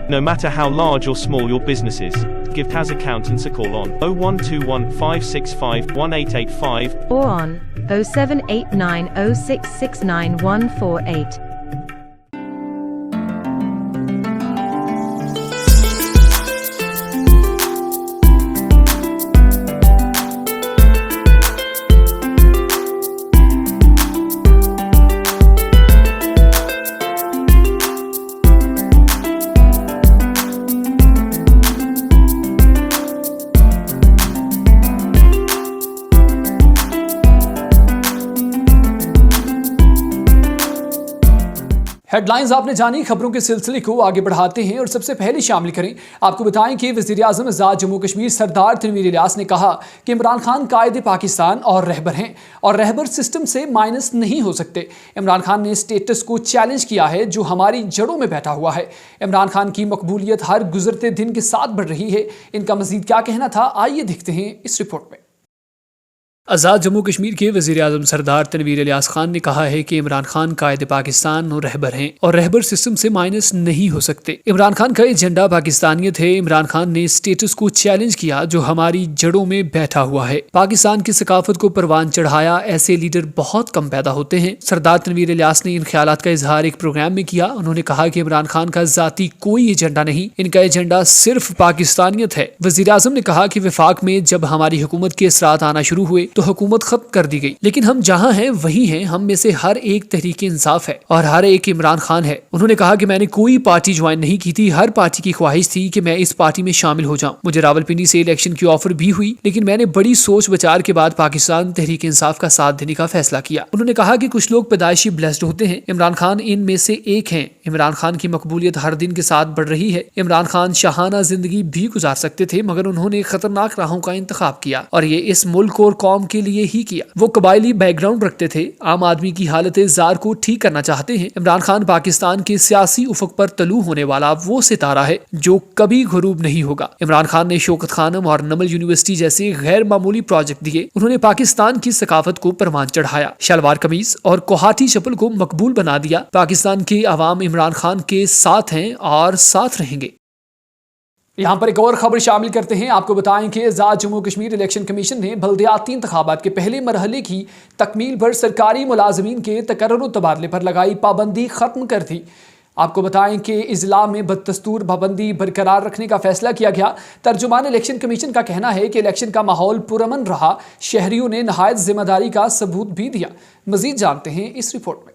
No matter how large or small your business is, give Taz Accountants a call on 0121 565 1885 or on 0789 0669 148. Headlines आपने जानी, खबरों के सिलसिले को आगे बढ़ाते हैं और सबसे पहले शामिल करें। आपको बताएं कि वज़ीर आज़म आज़ाद जम्मू कश्मीर सरदार तनवीर इलियास ने कहा कि इमरान खान कायदे पाकिस्तान और रहबर हैं और रहबर सिस्टम से माइनस नहीं हो सकते। इमरान खान ने स्टेटस को चैलेंज किया है जो हमारी जड़ों में बैठा हुआ है। इमरान खान की मकबूलियत हर गुजरते दिन के साथ बढ़ रही है। इनका मज़ीद क्या कहना था, आइए देखते हैं इस रिपोर्ट में। आज़ाद जम्मू कश्मीर के वज़ीर आज़म सरदार तनवीर इलियास खान ने कहा है कि इमरान खान कायदे पाकिस्तान और रहबर हैं और रहबर सिस्टम से माइनस नहीं हो सकते। इमरान खान का एजेंडा पाकिस्तानियत है। इमरान खान ने स्टेटस को चैलेंज किया जो हमारी जड़ों में बैठा हुआ है। पाकिस्तान की सकाफत को परवान चढ़ाया। ऐसे लीडर बहुत कम पैदा होते हैं। सरदार तनवीर इलियास ने इन ख्यालात का इजहार एक प्रोग्राम में किया। उन्होंने कहा कि इमरान खान का जाती कोई एजेंडा नहीं, इनका एजेंडा सिर्फ पाकिस्तानियत है। वज़ीर आज़म ने कहा कि वफाक में जब हमारी हुकूमत के असरात आना शुरू हुए तो हुकूमत खत्म कर दी गई, लेकिन हम जहां हैं वही हैं। हम में से हर एक तहरीक इंसाफ है और हर एक इमरान खान है। उन्होंने कहा कि मैंने कोई पार्टी ज्वाइन नहीं की थी, हर पार्टी की ख्वाहिश थी कि मैं इस पार्टी में शामिल हो जाऊं। मुझे रावलपिंडी से इलेक्शन की ऑफर भी हुई, लेकिन मैंने बड़ी सोच विचार के बाद पाकिस्तान तहरीक इंसाफ का साथ देने का फैसला किया। उन्होंने कहा कि कुछ लोग पैदाइशी ब्लेस्ड होते हैं, इमरान खान इन में से एक हैं। इमरान खान की मकबूलियत हर दिन के साथ बढ़ रही है। इमरान खान शाहाना जिंदगी भी गुजार सकते थे, मगर उन्होंने खतरनाक राहों का इंतखाब किया और ये इस मुल्क और कौम के लिए ही किया। वो कबायली बैकग्राउंड रखते थे। आम आदमी की हालत जार को ठीक करना चाहते हैं। इमरान खान पाकिस्तान के सियासी उफक पर तलू होने वाला वो सितारा है जो कभी गुरूब नहीं होगा। इमरान खान ने शौकत खानम और नमल यूनिवर्सिटी जैसे गैर मामूली प्रोजेक्ट दिए। उन्होंने पाकिस्तान की सकाफत को परवान चढ़ाया। शलवार कमीज और कोहाटी चप्पल को मकबूल बना दिया। पाकिस्तान के अवाम इमरान खान के साथ हैं और साथ रहेंगे। यहाँ पर एक और खबर शामिल करते हैं। आपको बताएं कि आज़ाद जम्मू कश्मीर इलेक्शन कमीशन ने बल्दियाती इंतखाबात के पहले मरहले की तकमील पर सरकारी मुलाजमीन के तकर्रुर तबादले पर लगाई पाबंदी खत्म कर दी। आपको बताएं कि इजला में बदस्तूर पाबंदी बरकरार रखने का फैसला किया गया। तर्जुमान इलेक्शन कमीशन का कहना है कि इलेक्शन का माहौल पुरअमन रहा। शहरियों ने नहायत जिम्मेदारी का सबूत भी दिया। मजीद जानते हैं इस रिपोर्ट में।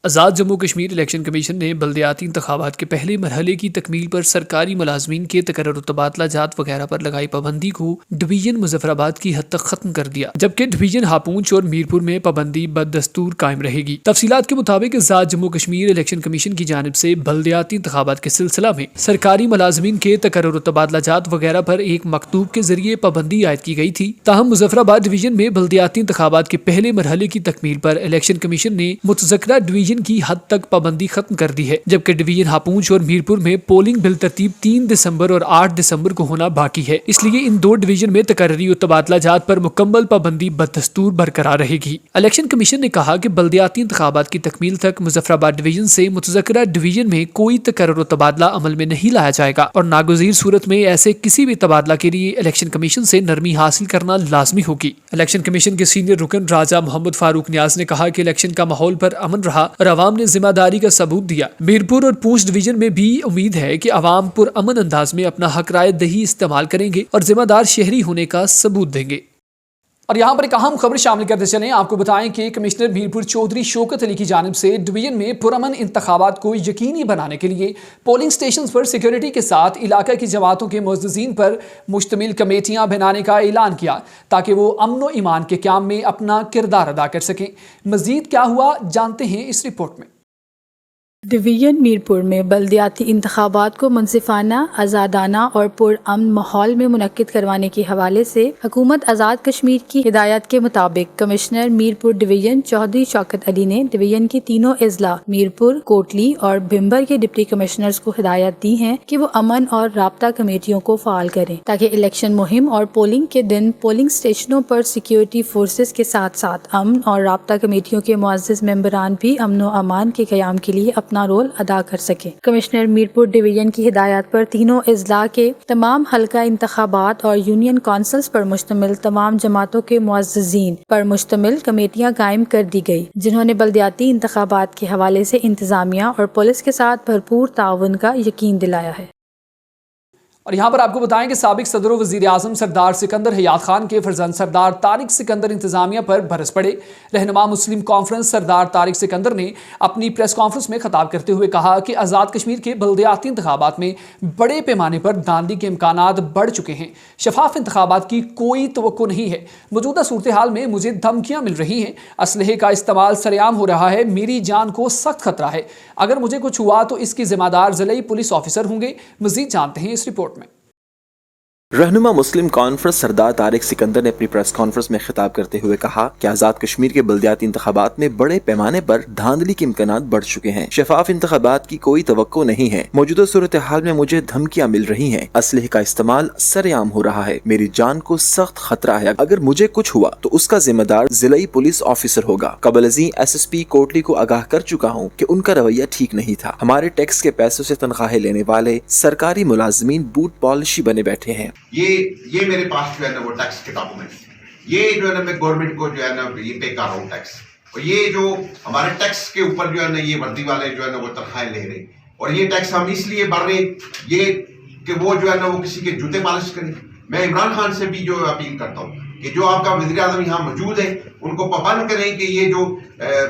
आज़ाद जम्मू कश्मीर इलेक्शन कमीशन ने बल्दियाती इंतखाबात के पहले मरहले की तकमील पर सरकारी मुलाजमीन के तकर्रुर तबादला जात वगैरह पर लगाई पाबंदी को डिवीजन मुजफ्फराबाद की हद तक खत्म कर दिया, जबकि डिवीजन हापूंछ और मीरपुर में पाबंदी बदस्तूर कायम रहेगी। तफसीलात के मुताबिक आज़ाद जम्मू कश्मीर इलेक्शन कमीशन की जानिब से बल्दियाती इंतखाबात के सिलसिला में सरकारी मुलाजमीन के तकर्रुर तबादला जात वगैरह पर एक मकतूब के जरिए पाबंदी आयद की गई थी। ताहम मुजफ्फराबाद डिवीजन में बल्दियाती इंतखाबात के पहले मरहले की तकमील पर इलेक्शन कमीशन ने मुतज़क्किरा डिवीजन की हद तक पाबंदी खत्म कर दी है, जबकि डिवीजन हापूंछ और मीरपुर में पोलिंग बिल तरतीब 3 दिसंबर और 8 दिसंबर को होना बाकी है। इसलिए इन दो डिवीजन में तकर्री और तबादला जात पर मुकम्मल पाबंदी बदस्तूर बरकरार रहेगी। इलेक्शन कमीशन ने कहा कि बल्दियाती इंतखाबात की तकमील तक मुजफ्फराबाद डिवीजन से मुतज़क्किरा डिवीजन में कोई तकर्रुर तबादला अमल में नहीं लाया जाएगा और नागुज़ीर सूरत में ऐसे किसी भी तबादला के लिए इलेक्शन कमीशन से नरमी हासिल करना लाजमी होगी। इलेक्शन कमीशन के सीनियर रुकन राजा मोहम्मद फारूक नियाज ने कहा कि इलेक्शन का माहौल पर अमन रहा और अवाम ने जिम्मेदारी का सबूत दिया। मीरपुर और पूंछ डिवीजन में भी उम्मीद है कि अवाम पुरअमन अंदाज में अपना हक राय दही इस्तेमाल करेंगे और जिम्मेदार शहरी होने का सबूत देंगे। और यहाँ पर एक अहम खबर शामिल करते चलें। आपको बताएं कि कमिश्नर मीरपुर चौधरी शौकत अली की जानिब से डिवीजन में पुरअमन इंतखाबात को यकीनी बनाने के लिए पोलिंग स्टेशन पर सिक्योरिटी के साथ इलाका की जमातों के मुअज़्ज़िज़ीन पर मुश्तमिल कमेटियाँ बनाने का ऐलान किया ताकि वो अमन व ईमान के क़याम में अपना किरदार अदा कर सकें। मज़ीद क्या हुआ जानते हैं इस रिपोर्ट में। डिवीजन मीरपुर में बल्दियाती इंतखाबात को मुनसिफाना, आज़ादाना और पुरअमन माहौल में मुनक्किद करवाने के हवाले से हुकूमत आज़ाद कश्मीर की हिदायत के मुताबिक कमिश्नर मीरपुर डिवीजन चौधरी शौकत अली ने डिवीजन की तीनों अजला मीरपुर, कोटली और भिम्बर के डिप्टी कमिश्नर्स को हिदायत दी है कि वो अमन और राब्ता कमेटियों को फ़ाल करें ताकि इलेक्शन मुहिम और पोलिंग के दिन पोलिंग स्टेशनों पर सिक्योरिटी फोर्सेज के साथ साथ अमन और राब्ता कमेटियों के मुअज़्ज़िज़ मेंबरान भी अमन व अमान के क़याम के लिए अपना اپنا رول ادا کر سکیں۔ کمشنر میرپور ڈویژن کی ہدایات پر تینوں اضلاع کے تمام حلقہ انتخابات اور یونین کونسلز پر مشتمل تمام جماعتوں کے معززین پر مشتمل کمیٹیاں قائم کر دی گئی، جنہوں نے بلدیاتی انتخابات کے حوالے سے انتظامیہ اور پولیس کے ساتھ بھرپور تعاون کا یقین دلایا ہے۔ اور یہاں پر آپ کو بتائیں کہ سابق صدر و وزیر اعظم سردار سکندر حیات خان کے فرزند سردار طارق سکندر انتظامیہ پر برس پڑے۔ رہنما مسلم کانفرنس سردار طارق سکندر نے اپنی پریس کانفرنس میں خطاب کرتے ہوئے کہا کہ آزاد کشمیر کے بلدیاتی انتخابات میں بڑے پیمانے پر دھاندلی کے امکانات بڑھ چکے ہیں۔ شفاف انتخابات کی کوئی توقع نہیں ہے۔ موجودہ صورتحال میں مجھے دھمکیاں مل رہی ہیں، اسلحے کا استعمال سرعام ہو رہا ہے، میری جان کو سخت خطرہ ہے۔ اگر مجھے کچھ ہوا تو اس کی ذمہ دار ضلعی پولیس آفیسر ہوں گے۔ مزید جانتے ہیں اس رپورٹ میں۔ رہنما مسلم کانفرنس سردار طارق سکندر نے اپنی پریس کانفرنس میں خطاب کرتے ہوئے کہا کہ آزاد کشمیر کے بلدیاتی انتخابات میں بڑے پیمانے پر دھاندلی کے امکانات بڑھ چکے ہیں۔ شفاف انتخابات کی کوئی توقع نہیں ہے۔ موجودہ صورتحال میں مجھے دھمکیاں مل رہی ہیں، اسلحے کا استعمال سرعام ہو رہا ہے، میری جان کو سخت خطرہ ہے۔ اگر مجھے کچھ ہوا تو اس کا ذمہ دار ضلعی پولیس آفیسر ہوگا۔ قبل ازیں ایس پی کوٹلی کو آگاہ کر چکا ہوں کہ ان کا رویہ ٹھیک نہیں تھا۔ ہمارے ٹیکس کے پیسوں سے تنخواہیں لینے والے سرکاری ملازمین بوٹ پالشی بنے بیٹھے ہیں۔ یہ میرے پاس جو ہے نا وہ ٹیکس کے ڈاکومنٹس، یہ جو ہے نا میں گورنمنٹ کو جو ہے نا یہ پے کر رہا ہوں ٹیکس، اور یہ جو ہمارے ٹیکس کے اوپر جو ہے نا یہ وردی والے جو ہے نا وہ تنخواہیں لے رہے ہیں، اور یہ ٹیکس ہم اس لیے بڑھ رہے ہیں یہ کہ وہ جو ہے نا وہ کسی کے جوتے پالش کریں۔ میں عمران خان سے بھی جو اپیل کرتا ہوں کہ جو آپ کا وزیر اعظم یہاں موجود ہے ان کو پابند کریں کہ یہ جو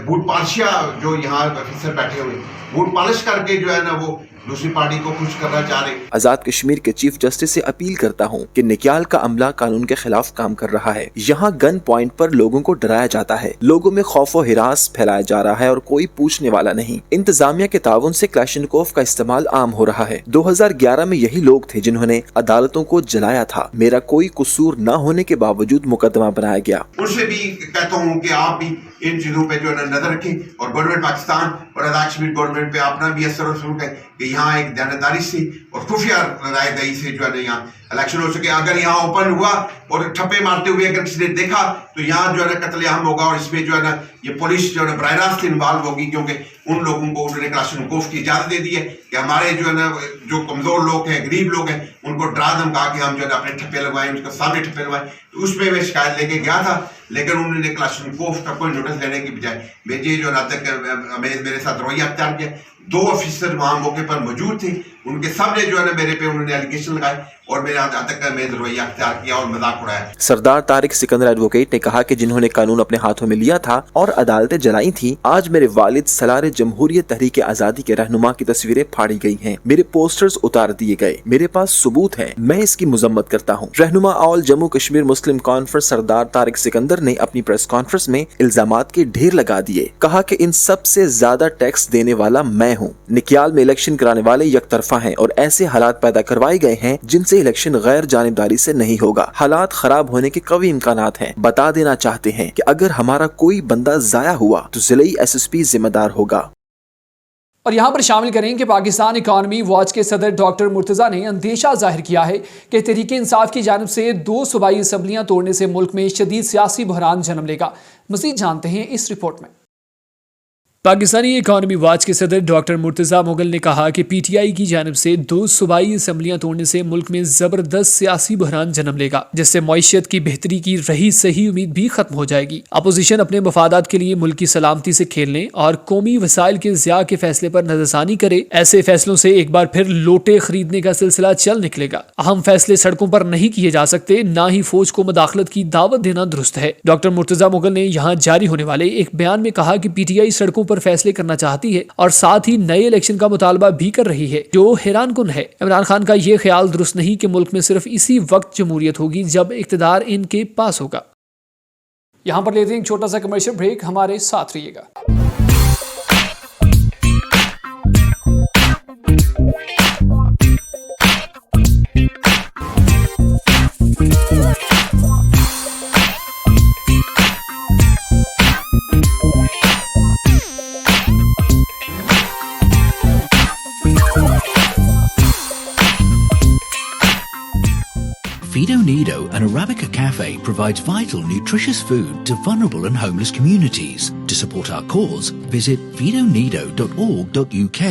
بوٹ پالشیا جو یہاں افسر بیٹھے ہوئے بوٹ پالش کر کے جو ہے نا وہ دوسری پارٹی کو خوش کرنا چاہ رہے۔ آزاد کشمیر کے چیف جسٹس سے اپیل کرتا ہوں کہ نکیال کا عملہ قانون کے خلاف کام کر رہا ہے۔ یہاں گن پوائنٹ پر لوگوں کو ڈرایا جاتا ہے، لوگوں میں خوف و ہراس پھیلایا جا رہا ہے اور کوئی پوچھنے والا نہیں۔ انتظامیہ کے تعاون سے کلاشنکوف کا استعمال عام ہو رہا ہے۔ 2011 میں یہی لوگ تھے جنہوں نے عدالتوں کو جلایا تھا۔ میرا کوئی قصور نہ ہونے کے باوجود مقدمہ بنایا گیا۔ ان سے بھی کہتا ہوں کہ آپ بھی ان چیزوں پہ جو ہے نظر رکھیں، اور گورنمنٹ پاکستان اور آزاد کشمیر گورنمنٹ پہ اپنا بھی اثر و رسوخ ہے کہ یہاں ایک دیانتداری سے اور خفیہ رائے دہی سے جو ہے نا یہاں الیکشن ہو سکے۔ اگر یہاں اوپن ہوا اور ٹھپے مارتے ہوئے اگر کسی نے دیکھا تو یہاں جو ہے نا قتل عام ہوگا، اور اس میں جو ہے نا یہ پولیس جو ہے نا براہ راست انوالو ہوگی، کیونکہ ان لوگوں کو انہوں نے کلاشنکوف کی اجازت دے دی ہے کہ ہمارے جو ہے نا جو کمزور لوگ ہیں، غریب لوگ ہیں، ان کو ڈرا دھمکا کے ہم جو ہے نا اپنے ٹھپے لگوائیں، ان کے سامنے ٹھپے لگوائیں۔ تو اس پہ میں شکایت لے کے گیا تھا، لیکن انہوں نے کلاشنکوف کا کوئی نوٹس لینے کی بجائے مجھے جو ہے نا تک میرے ساتھ رویہ اختیار کیا۔ 2 آفیسر وہاں موقع پر موجود تھے، ان کے سب نے جو ہے نا میرے پہ انہوں نے ایلیگیشن لگائے اور میرے تک میں رویہ اختیار کیا اور مذاق اڑایا۔ سردار طارق سکندر ایڈوکیٹ نے کہا کہ جنہوں نے قانون اپنے ہاتھوں میں لیا تھا اور عدالتیں جلائی تھیں، آج میرے والد سالار جمہوریت تحریک آزادی کے رہنما کی تصویریں پھاڑی گئی ہیں، میرے پوسٹرز اتار دیے گئے، میرے پاس ثبوت ہے، میں اس کی مذمت کرتا ہوں۔ رہنما آل جموں کشمیر مسلم کانفرنس سردار طارق سکندر نے اپنی پریس کانفرنس میں الزامات کے ڈھیر لگا دیے، کہا کہ ان سب سے زیادہ ٹیکس دینے والا میں ہوں۔ نکیال میں الیکشن کرانے والے یک طرفہ ہیں اور ایسے حالات پیدا کروائے گئے ہیں جن سے الیکشن غیر جانبداری سے نہیں ہوگا۔ حالات خراب ہونے کے قوی امکانات ہیں۔ بتا دینا چاہتے ہیں کہ اگر ہمارا کوئی بندہ ضائع ہوا تو ضلعی SSP ذمہ دار ہوگا۔ اور یہاں پر شامل کریں کہ پاکستان اکانومی واچ کے صدر ڈاکٹر مرتضیٰ نے اندیشہ ظاہر کیا ہے کہ تحریک انصاف کی جانب سے 2 صوبائی اسمبلیاں توڑنے سے ملک میں شدید سیاسی بحران جنم لے گا۔ مزید جانتے ہیں اس رپورٹ میں۔ پاکستانی اکانومی واچ کے صدر ڈاکٹر مرتضیٰ مغل نے کہا کہ PTI کی جانب سے 2 صوبائی اسمبلیاں توڑنے سے ملک میں زبردست سیاسی بحران جنم لے گا، جس سے معیشت کی بہتری کی رہی صحیح امید بھی ختم ہو جائے گی۔ اپوزیشن اپنے مفادات کے لیے ملک کی سلامتی سے کھیلنے اور قومی وسائل کے ضیاع کے فیصلے پر نظر ثانی کرے، ایسے فیصلوں سے ایک بار پھر لوٹے خریدنے کا سلسلہ چل نکلے گا۔ اہم فیصلے سڑکوں پر نہیں کیے جا سکتے، نہ ہی فوج کو مداخلت کی دعوت دینا درست ہے۔ ڈاکٹر مرتضیٰ مغل نے یہاں جاری ہونے والے ایک بیان میں کہا کہ PTI سڑکوں پر فیصلے کرنا چاہتی ہے اور ساتھ ہی نئے الیکشن کا مطالبہ بھی کر رہی ہے، جو حیران کن ہے۔ عمران خان کا یہ خیال درست نہیں کہ ملک میں صرف اسی وقت جمہوریت ہوگی جب اقتدار ان کے پاس ہوگا۔ یہاں پر لیتے ہیں ایک چھوٹا سا کمرشل بریک، ہمارے ساتھ رہیے گا۔ Fido Nido An Arabica cafe provides vital, nutritious food to vulnerable and homeless communities. To support our cause, visit fidonido.org.uk.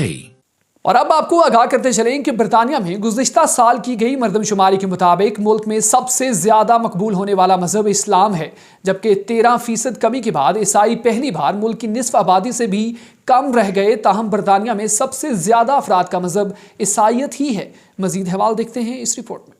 اور اب آپ کو آگاہ کرتے چلیں کہ برطانیہ میں گزشتہ سال کی گئی مردم شماری کے مطابق ملک میں سب سے زیادہ مقبول ہونے والا مذہب اسلام ہے، جبکہ 13% کمی کے بعد عیسائی پہلی بار ملک کی نصف آبادی سے بھی کم رہ گئے۔ تاہم برطانیہ میں سب سے زیادہ افراد کا مذہب عیسائیت ہی ہے۔ مزید حوالہ دیکھتے ہیں اس رپورٹ میں۔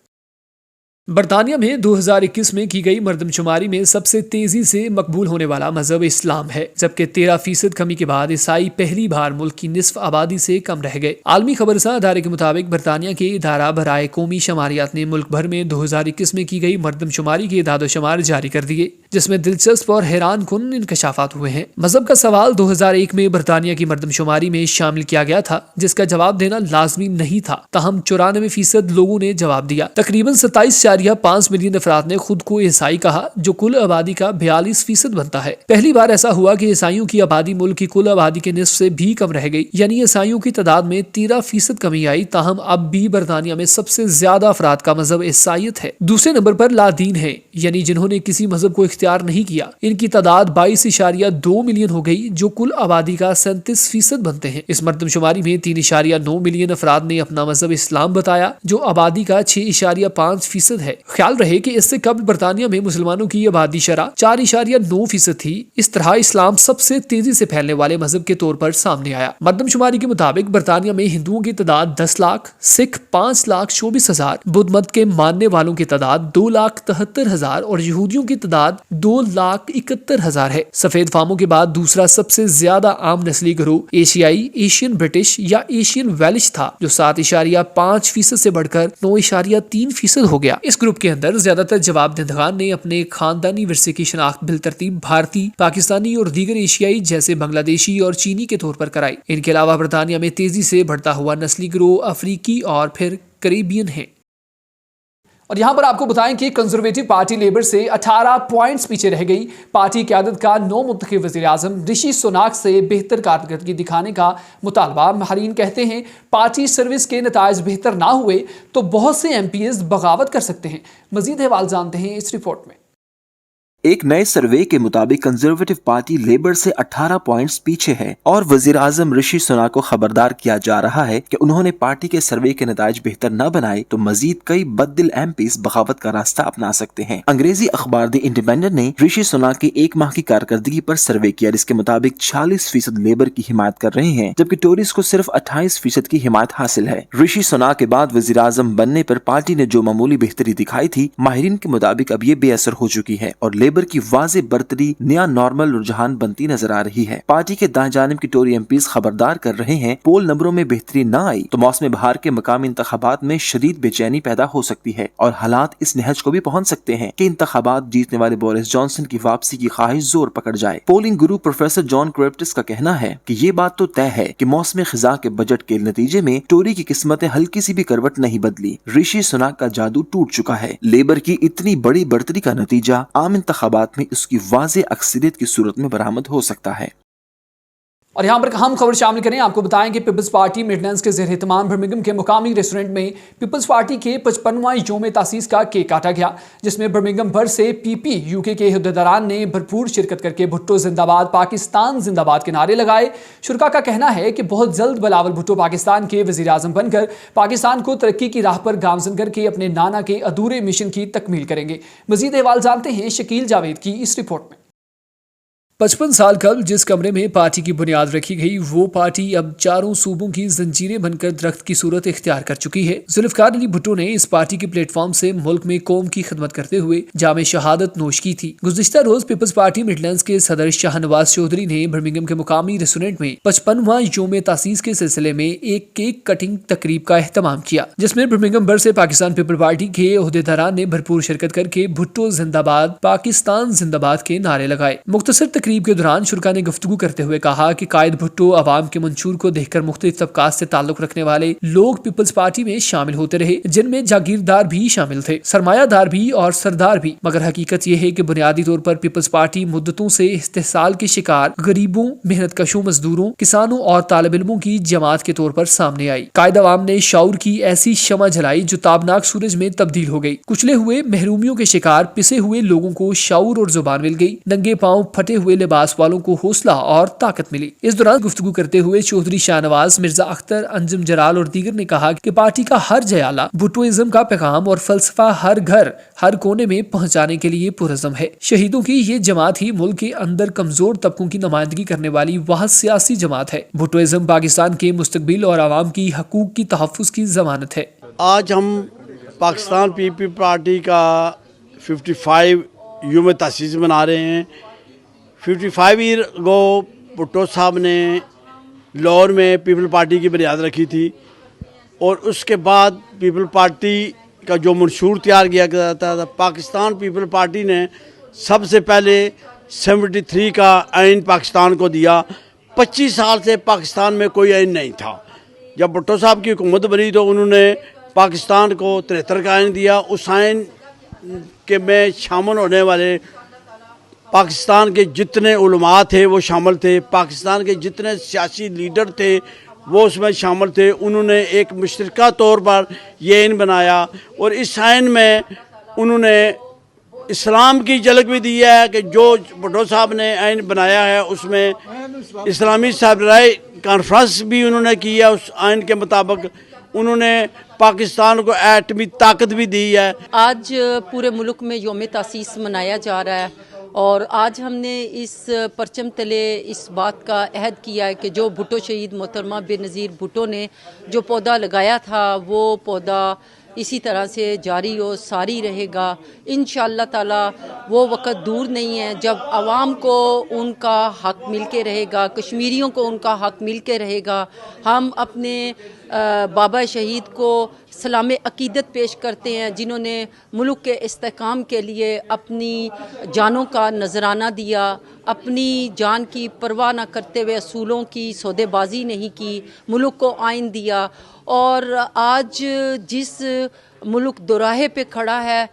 برطانیہ میں 2021 میں کی گئی مردم شماری میں سب سے تیزی سے مقبول ہونے والا مذہب اسلام ہے، جبکہ 13% کمی کے بعد عیسائی پہلی بار ملک کی نصف آبادی سے کم رہ گئے۔ عالمی خبررساں ادارے کے مطابق برطانیہ کے ادارہ برائے قومی شماریات نے ملک بھر میں 2021 میں کی گئی مردم شماری کے اعداد و شمار جاری کر دیے، جس میں دلچسپ اور حیران کن انکشافات ہوئے ہیں۔ مذہب کا سوال 2001 میں برطانیہ کی مردم شماری میں شامل کیا گیا تھا، جس کا جواب دینا لازمی نہیں تھا، تاہم 94% لوگوں نے جواب دیا۔ تقریباً 27.5 ملین افراد نے خود کو عیسائی کہا، جو کل آبادی کا 42% بنتا ہے۔ پہلی بار ایسا ہوا کہ عیسائیوں کی آبادی ملک کی کل آبادی کے نصف سے بھی کم رہ گئی، یعنی عیسائیوں کی تعداد میں 13% کمی آئی۔ تاہم اب بھی برطانیہ میں سب سے زیادہ افراد کا مذہب عیسائیت ہے۔ دوسرے نمبر پر لادین ہیں، یعنی جنہوں نے کسی مذہب کو اختیار نہیں کیا۔ ان کی تعداد 22.2 ملین ہو گئی، جو کل آبادی کا 37% بنتے ہیں۔ اس مردم شماری میں 3.9 ملین افراد نے اپنا مذہب اسلام بتایا، جو آبادی کا 6.5% ہے۔ خیال رہے کہ اس سے قبل برطانیہ میں مسلمانوں کی آبادی شرح 4.9% تھی۔ اس طرح اسلام سب سے تیزی سے پھیلنے والے مذہب کے طور پر سامنے آیا۔ مردم شماری کے مطابق برطانیہ میں ہندوؤں کی تعداد 10 لاکھ، سکھ 5,24,000، بدھ مت کے ماننے والوں کی تعداد 2,73,000 اور یہودیوں کی تعداد 2,71,000 ہے۔ سفید فاموں کے بعد دوسرا سب سے زیادہ عام نسلی گروہ ایشیائی، ایشین برٹش یا ایشین ویلش تھا، جو 7.5% سے بڑھ کر 9.3% ہو گیا۔ اس گروپ کے اندر زیادہ تر جواب دہندگان نے اپنے خاندانی ورثے کی شناخت بالترتیب بھارتی، پاکستانی اور دیگر ایشیائی جیسے بنگلہ دیشی اور چینی کے طور پر کرائی۔ ان کے علاوہ برطانیہ میں تیزی سے بڑھتا ہوا نسلی گروہ افریقی اور پھر کریبین ہیں۔ اور یہاں پر آپ کو بتائیں کہ کنزرویٹو پارٹی لیبر سے 18 پوائنٹس پیچھے رہ گئی۔ پارٹی قیادت کا نو منتخب وزیر اعظم رشی سوناک سے بہتر کارکردگی دکھانے کا مطالبہ۔ ماہرین کہتے ہیں پارٹی سروس کے نتائج بہتر نہ ہوئے تو بہت سے ایم پی ایز بغاوت کر سکتے ہیں۔ مزید حوالہ جانتے ہیں اس رپورٹ میں۔ ایک نئے سروے کے مطابق کنزرویٹو پارٹی لیبر سے 18 پوائنٹس پیچھے ہے اور وزیر اعظم رشی سوناک کو خبردار کیا جا رہا ہے کہ انہوں نے پارٹی کے سروے کے نتائج بہتر نہ بنائے تو مزید کئی بددل ایم پیز بغاوت کا راستہ اپنا سکتے ہیں۔ انگریزی اخبار دی انڈیپینڈنٹ نے رشی سوناک کی ایک ماہ کی کارکردگی پر سروے کیا، جس کے مطابق 46% لیبر کی حمایت کر رہے ہیں، جبکہ ٹوریز کو صرف 28% کی حمایت حاصل ہے۔ رشی سوناک کے بعد وزیر اعظم بننے پر پارٹی نے جو معمولی بہتری دکھائی تھی، ماہرین کے مطابق اب یہ بے اثر ہو چکی ہے اور لیبر کی واضح برتری نیا نارمل رجحان بنتی نظر آ رہی ہے۔ پارٹی کے دائیں جانب کی ٹوری ایم پیز خبردار کر رہے ہیں پول نمبروں میں بہتری نہ آئی تو موسم بہار کے مقامی انتخابات میں شدید بے چینی پیدا ہو سکتی ہے اور حالات اس نہج کو بھی پہنچ سکتے ہیں کہ انتخابات جیتنے والے بورس جانسن کی واپسی کی خواہش زور پکڑ جائے۔ پولنگ گرو پروفیسر جان کرپٹس کا کہنا ہے کہ یہ بات تو طے ہے کہ موسم خزاں کے بجٹ کے نتیجے میں ٹوری کی قسمتیں ہلکی سی بھی کروٹ نہیں بدلی۔ رشی سوناک کا جادو ٹوٹ چکا ہے۔ لیبر کی اتنی بڑی برتری کا نتیجہ عام انتخابات میں اس کی واضح اکثریت کی صورت میں برآمد ہو سکتا ہے۔ اور یہاں پر اہم خبر شامل کریں، آپ کو بتائیں کہ پیپلز پارٹی مڈلینڈز کے زیر اہتمام برمنگھم کے مقامی ریسٹورنٹ میں پیپلز پارٹی کے 55واں یوم تاسیس کا کیک کاٹا گیا، جس میں برمنگھم بھر سے پی پی یو کے عہدیداران نے بھرپور شرکت کر کے بھٹو زندہ باد، پاکستان زندہ باد کے نعرے لگائے۔ شرکا کا کہنا ہے کہ بہت جلد بلاول بھٹو پاکستان کے وزیر اعظم بن کر پاکستان کو ترقی کی راہ پر گامزن کر کے اپنے نانا کے ادھورے مشن کی تکمیل کریں گے۔ مزید حوالہ جانتے ہیں شکیل جاوید کی اس رپورٹ میں۔ 55 سال قبل جس کمرے میں پارٹی کی بنیاد رکھی گئی، وہ پارٹی اب چاروں صوبوں کی زنجیریں بن کر درخت کی صورت اختیار کر چکی ہے۔ ذوالفقار علی بھٹو نے اس پارٹی کے پلیٹ فارم سے ملک میں قوم کی خدمت کرتے ہوئے جام شہادت نوش کی تھی۔ گزشتہ روز پیپلز پارٹی مڈلینڈز کے صدر شاہ نواز چودھری نے برمنگھم کے مقامی ریسٹورنٹ میں 55واں یوم تاسیس کے سلسلے میں ایک کیک کٹنگ تقریب کا اہتمام کیا، جس میں برمنگھم بھر سے پاکستان پیپل پارٹی کے عہدیداران نے بھرپور شرکت کر کے بھٹو زندہ باد، پاکستان زندہ باد کے نعرے لگائے۔ مختصر तकरीब के दौरान शुरा ने गुफ्तगू करते हुए कहा कि कायद भुट्टो अवाम के मंशूर को देखकर मुख्तलिफ तबकात से ताल्लुक रखने वाले लोग पीपल्स पार्टी में शामिल होते रहे, जिनमें जागीरदार भी शामिल थे, सरमायादार भी और सरदार भी, मगर हकीकत यह है कि बुनियादी तौर पर पीपल्स पार्टी मुद्दतों से इस्तेहसाल के शिकार गरीबों, मेहनत कशों, मजदूरों, किसानों और तालिब इल्मों की जमात के तौर पर सामने आई। कायद अवाम ने शाऊर की ऐसी शमा जलाई जो ताबनाक सूरज में तब्दील हो गई। कुचले हुए, महरूमियों के शिकार पिसे हुए लोगों को शाऊर और जुबान मिल गई। नंगे पांव फटे हुए लिबास वालों को हौसला और ताकत मिली। इस दौरान गुफ्तगू करते हुए चौधरी शाहनवाज, मिर्जा अख्तर, अंजुम जलाल और दीगर ने कहा कि पार्टी का हर जयाला भुट्टोइज्म का पैगाम और फलसफा हर घर, हर कोने में पहुंचाने के लिए पुरज़म है। शहीदों की ये जमात ही मुल्क के अंदर कमजोर तबकों की नुमाइंदगी करने वाली वाहिद सियासी जमात है। भुट्टोइज्म पाकिस्तान के मुस्तकबिल और आवाम की हकूक की तहफ़्फ़ुज़ की ज़मानत है। आज हम पाकिस्तान पीपल पार्टी का 55 यूम तसीस मना रहे हैं। 55 ईयर गो भुट्टो साहब ने लाहौर में पीपल पार्टी की बुनियाद रखी थी और उसके बाद पीपल पार्टी का जो मंशूर तैयार किया गया था, पाकिस्तान पीपल पार्टी ने सबसे पहले 73 का आइन पाकिस्तान को दिया। 25 साल से पाकिस्तान में कोई आइन नहीं था। जब भुट्टो साहब की हुकूमत बनी तो उन्होंने पाकिस्तान को 73 का आइन दिया। उस आइन के में शामिल होने वाले पाकिस्तान के जितने उलमा थे वो शामिल थे, पाकिस्तान के जितने सियासी लीडर थे वो उसमें शामिल थे। उन्होंने एक मुश्तरका तौर पर ये आइन बनाया और इस आइन में उन्होंने इस्लाम की झलक भी दी है कि जो भुट्टो साहब ने आइन बनाया है उसमें इस्लामी सरबराही कॉन्फ्रेंस भी उन्होंने की है। उस आइन के मुताबिक उन्होंने पाकिस्तान को एटमी ताकत भी दी है। आज पूरे मुल्क में यौम तासीस मनाया जा रहा है और आज हमने इस परचम तले इस बात का अहद किया है कि जो भुट्टो शहीद मोहतरमा बेनज़ीर भुट्टो ने जो पौधा लगाया था वो पौधा इसी तरह से जारी और सारी रहेगा। इंशाअल्लाह ताला वो वक़्त दूर नहीं है जब आवाम को उनका हक मिल के रहेगा, कश्मीरियों को उनका हक मिल के रहेगा। हम अपने बाबा शहीद को सलाम अकीदत पेश करते हैं जिन्होंने मुल्क के इस्तेहकाम के लिए अपनी जानों का नजराना दिया, अपनी जान की परवाह न करते हुए असूलों की सौदेबाजी नहीं की, मुल्क को आइन दिया। और आज जिस मुल्क दोराहे पे खड़ा है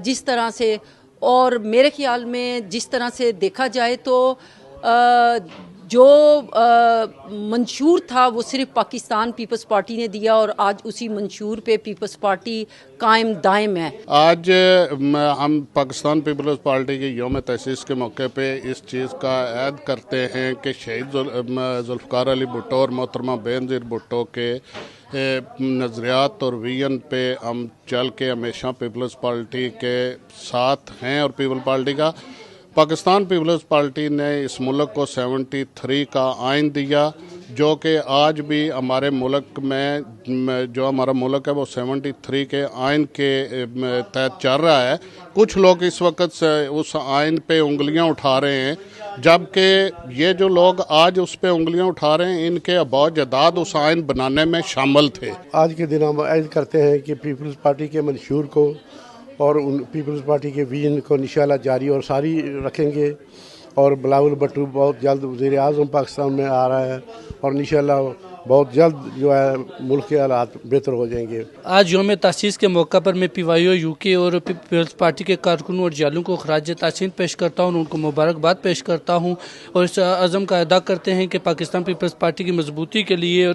जिस तरह से, और मेरे ख्याल में जिस तरह से देखा जाए तो जो मंशूर था वो सिर्फ पाकिस्तान पीपल्स पार्टी ने दिया और आज उसी मंशूर पे पीपल्स पार्टी कायम दायम है। आज हम पाकिस्तान पीपल्स पार्टी के यौम तसीस के मौके पे इस चीज़ का ऐद करते हैं कि शहीद जुल्फ़िकार अली भुट्टो और मोहतरमा बेनज़ीर भुट्टो के नज़रियात और विजन पे हम चल के हमेशा पीपल्स पार्टी के साथ हैं। और पीपल पार्टी का पाकिस्तान पीपल्स पार्टी ने इस मुल्क को 73 का आइन दिया जो कि आज भी हमारे मुल्क में जो हमारा मुल्क है वो 73 के आइन के तहत चल रहा है। कुछ लोग इस वक्त से उस आइन पे उंगलियां उठा रहे हैं, जबकि ये जो लोग आज उस पे उंगलियां उठा रहे हैं इनके आबा जदाद उस आइन बनाने में शामिल थे। आज के दिन हम ऐद करते हैं कि पीपल्स पार्टी के मंशूर को और उन पीपल्स पार्टी के विजन को इंशाअल्लाह जारी और सारी रखेंगे और बिलावल भुट्टो बहुत जल्द वज़ीर आज़म पाकिस्तान में आ रहा है और इंशाअल्लाह बहुत जल्द जो है मुल्क के हालात बेहतर हो जाएंगे। आज यौम तासीस के मौका पर मैं PYO UK और पीपल्स पार्टी के कारकुनों और जालूं को खराज तासीन पेश करता हूँ, उनको मुबारकबाद पेश करता हूँ और इस अज़म का अदा करते हैं कि पाकिस्तान पीपल्स पार्टी की मजबूती के लिए,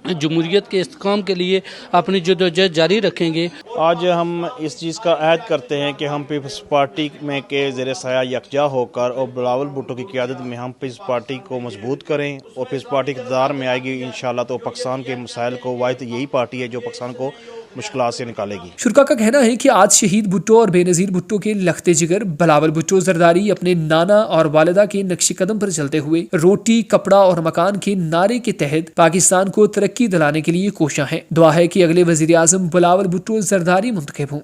जमहूरियत के इस्तेकाम के लिए अपनी जद्दोजहद जारी रखेंगे। आज हम इस चीज़ का अहद करते हैं कि हम पीपल्स पार्टी में के ज़ेरे साया यकजा होकर और बिलावल भुट्टो की क़यादत में हम पीपल्स पार्टी को मजबूत करें और पीपल्स पार्टी इक़्तिदार में आएगी इंशाअल्लाह तो पाकिस्तान के मसाइल को वाहिद यही पार्टी है जो पाकिस्तान को मुश्किलात से निकालेगी। शुरा का कहना है कि आज शहीद भुट्टो और बेनज़ीर भुट्टो के लख्ते जिगर बिलावल भुट्टो जरदारी अपने नाना और वालिदा के नक्शे कदम पर चलते हुए रोटी, कपड़ा और मकान के नारे के तहत पाकिस्तान को तरक्की दिलाने के लिए कोशिश है। दुआ है कि अगले वज़ीर आज़म बिलावल भुट्टो जरदारी मुंतखब हों।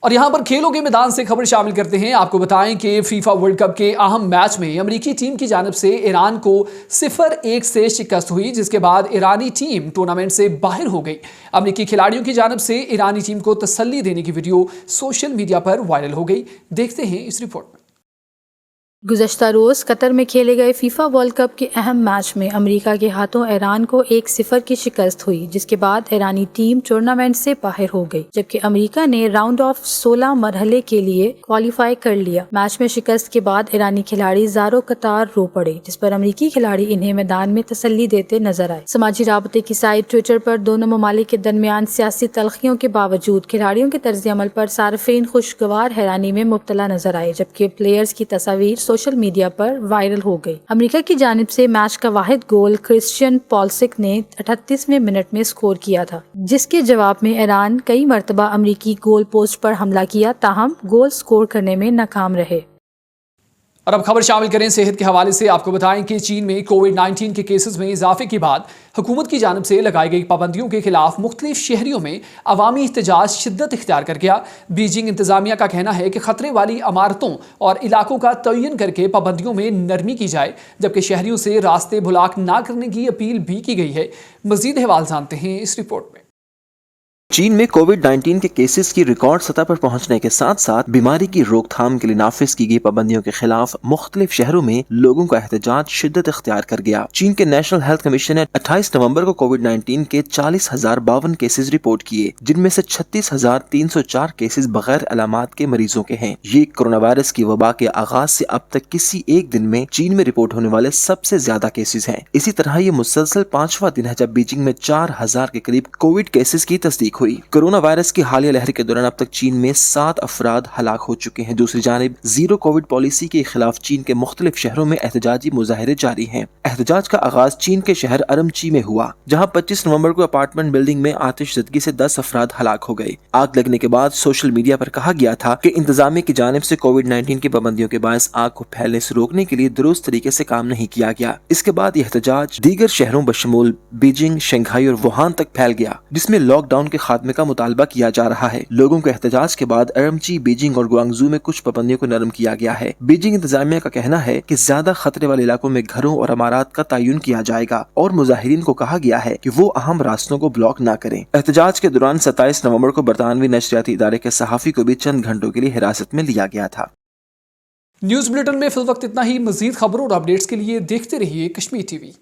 और यहाँ पर खेलों के मैदान से खबर शामिल करते हैं। आपको बताएं कि फीफा वर्ल्ड कप के अहम मैच में अमेरिकी टीम की जानिब से ईरान को 0-1 से शिकस्त हुई, जिसके बाद ईरानी टीम टूर्नामेंट से बाहर हो गई। अमेरिकी खिलाड़ियों की जानिब से ईरानी टीम को तसल्ली देने की वीडियो सोशल मीडिया पर वायरल हो गई। देखते हैं इस रिपोर्ट में। गुज़श्ता रोज़ कतर में खेले गए फीफा वर्ल्ड कप के अहम मैच में अमेरिका के हाथों ईरान को 1-0 की शिकस्त हुई, जिसके बाद ईरानी टीम टूर्नामेंट से बाहर हो गई, जबकि अमेरिका ने राउंड ऑफ 16 मरहले के लिए क्वालिफाई कर लिया। मैच में शिकस्त के बाद ईरानी खिलाड़ी ज़ारो कतार रो पड़े, जिस पर अमेरिकी खिलाड़ी इन्हें मैदान में तसल्ली देते नजर आए। समाजी राबते की साइट ट्विटर पर दोनों ममालिक के दरमियान सियासी तलखियों के बावजूद खिलाड़ियों के तर्ज अमल पर सार्फिन खुशगवार हैरानी में मुब्तला नजर आए, जबकि प्लेयर्स की तस्वीर सोशल मीडिया पर वायरल हो गई। अमेरिका की जानिब से मैच का वाहिद गोल क्रिश्चियन पॉल्सिक ने 38वें मिनट में स्कोर किया था, जिसके जवाब में ईरान कई मरतबा अमेरिकी गोल पोस्ट पर हमला किया, ताहम गोल स्कोर करने में नाकाम रहे। और अब खबर शामिल करें सेहत के हवाले से। आपको बताएं कि चीन में कोविड-19 के केसेस में इजाफे के बाद हुकूमत की जानिब से लगाई गई पाबंदियों के खिलाफ मुख्तलिफ शहरियों में अवामी एहतजाज शिद्दत इख्तियार कर गया। बीजिंग इंतजामिया का कहना है कि खतरे वाली इमारतों और इलाकों का तयन करके पाबंदियों में नरमी की जाए, जबकि शहरियों से रास्ते ब्लॉक ना करने की अपील भी की गई है। मजीद अहवाल जानते हैं इस रिपोर्ट में। चीन में कोविड-19 के केसेस की रिकॉर्ड सतह पर पहुंचने के साथ साथ बीमारी की रोकथाम के लिए नाफिज की गई पाबंदियों के खिलाफ मुख्तलिफ शहरों में लोगों का एहतजाज शिद्दत इख्तियार कर गया। चीन के नेशनल हेल्थ कमीशन ने 28 नवंबर को कोविड-19 के 40,052 केसेस रिपोर्ट किए, जिनमें से 36,304 केसेस बगैर अलामात के मरीजों के हैं। ये कोरोना वायरस की वबा के आगाज से अब तक किसी एक दिन में चीन में रिपोर्ट होने वाले सबसे ज्यादा केसेस हैं। इसी तरह ये मुसलसल 5वां दिन है जब बीजिंग में 4,000 के करीब कोविड केसेस की तस्दीक हुई। कोरोना वायरस की हालिया लहर के दौरान अब तक चीन में 7 अफराद हलाक हो चुके हैं। दूसरी जानिब जीरो कोविड पॉलिसी के खिलाफ चीन के मुख्तलिफ शहरों में एहतजाजी मुजाहिरे जारी हैं। एहतजाज का आगाज चीन के शहर अरमची में हुआ, जहां 25 नवंबर को अपार्टमेंट बिल्डिंग में आतिशज़दगी से 10 अफराद हलाक हो गए। आग लगने के बाद सोशल मीडिया पर कहा गया था कि इंतजामिया की जानिब से कोविड-19 की पाबंदियों के बायस आग को फैलने से रोकने के लिए दुरुस्त तरीके से काम नहीं किया गया। इसके बाद यह एहतजाज दीगर शहरों बशमूल बीजिंग, शंघाई और वुहान तक फैल गया, जिसमें लॉकडाउन के खात्मे का मुतालबा किया जा रहा है। लोगों के एहतजाज के बाद अरमची, बीजिंग और ग्वांगजू में कुछ पाबंदियों को नरम किया गया है। बीजिंग इंतजामिया का कहना है कि ज्यादा खतरे वाले इलाकों में घरों और इमारत का तयन किया जाएगा और मुजाहिरीन को कहा गया है कि वो अहम रास्तों को ब्लॉक न करें। एहतजाज के दौरान 27 नवंबर को बरतानवी नशरियाती इदारे के सहाफी को भी चंद घंटों के लिए हिरासत में लिया गया था। न्यूज बुलेटिन में फिल वक्त इतना ही। मजीद खबरों और अपडेट्स के लिए देखते रहिए कश्मीर टीवी।